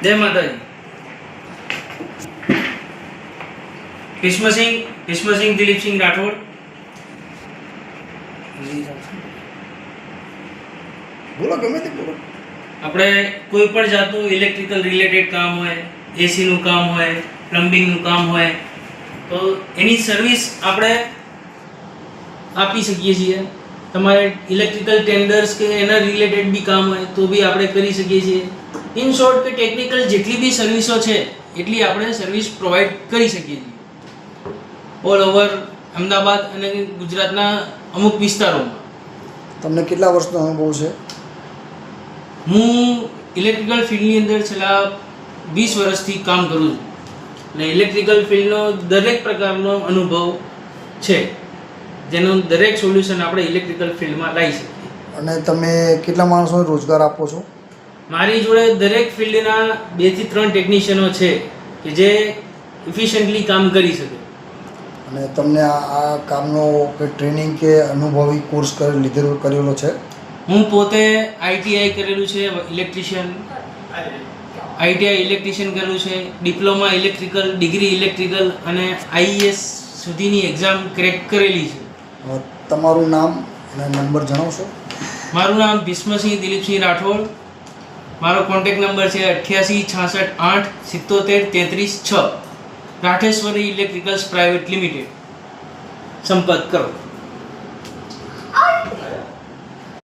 जय माता जी। भीष्म सिंह दिलीप सिंह राठौड़। બોલો ગમે તે બોલો. આપણે કોઈ પણ જાતનું ઇલેક્ટ્રિકલ રિલેટેડ કામ હોય, એસીનું કામ હોય, પ્લમ્બિંગનું કામ હોય, તો એની સર્વિસ આપણે આપી શકીએ છીએ. તમારે ઇલેક્ટ્રિકલ ટેન્ડર્સ કે એના રિલેટેડ બી કામ હોય તો બી આપણે કરી શકીએ છીએ. ઇન શોર્ટ કે ટેકનિકલ જેટલી બી સર્વિસો છે એટલી આપણે સર્વિસ પ્રોવાઈડ કરી શકીએ છીએ ઓલ ઓવર અમદાવાદ અને ગુજરાતના અમુક વિસ્તારોમાં. તમને કેટલા વર્ષનો અનુભવ છે? હું ઇલેક્ટ્રિકલ ફિલ્ડની અંદર છેલ્લા 20 વર્ષથી કામ કરું છું અને ઇલેક્ટ્રિકલ ફિલ્ડનો દરેક પ્રકારનો અનુભવ છે, જેનું દરેક સોલ્યુશન આપણે ઇલેક્ટ્રિકલ ફિલ્ડમાં લાવી શકીએ. અને તમે કેટલા માણસોને રોજગાર આપો છો? મારી જોડે દરેક ફિલ્ડના 2 થી 3 ટેકનિશિયનો છે કે જે ઇફિશિયન્ટલી કામ કરી શકે. અને તમને આ કામનો કે ટ્રેનિંગ કે અનુભવી કોર્સ કરેલો છે? હું પોતે આઈટીઆઈ કરેલું છે ઇલેક્ટ્રિશિયન, આઈટીઆઈ ઇલેક્ટ્રિશિયન કરેલું છે, ડિપ્લોમા ઇલેક્ટ્રિકલ, ડિગ્રી ઇલેક્ટ્રિકલ અને આઈએએસ સુધીની એક્ઝામ ક્રેક કરેલી છે. તમારું નામ અને નંબર જણાવશો? મારું નામ ભીષ્મસિંહ દિલીપસિંહ રાઠોડ. મારો કોન્ટેક્ટ નંબર છે 8866877333 રાઠેશ્વરી ઇલેક્ટ્રિકલ્સ પ્રાઇવેટ લિમિટેડ. સંપર્ક કરો.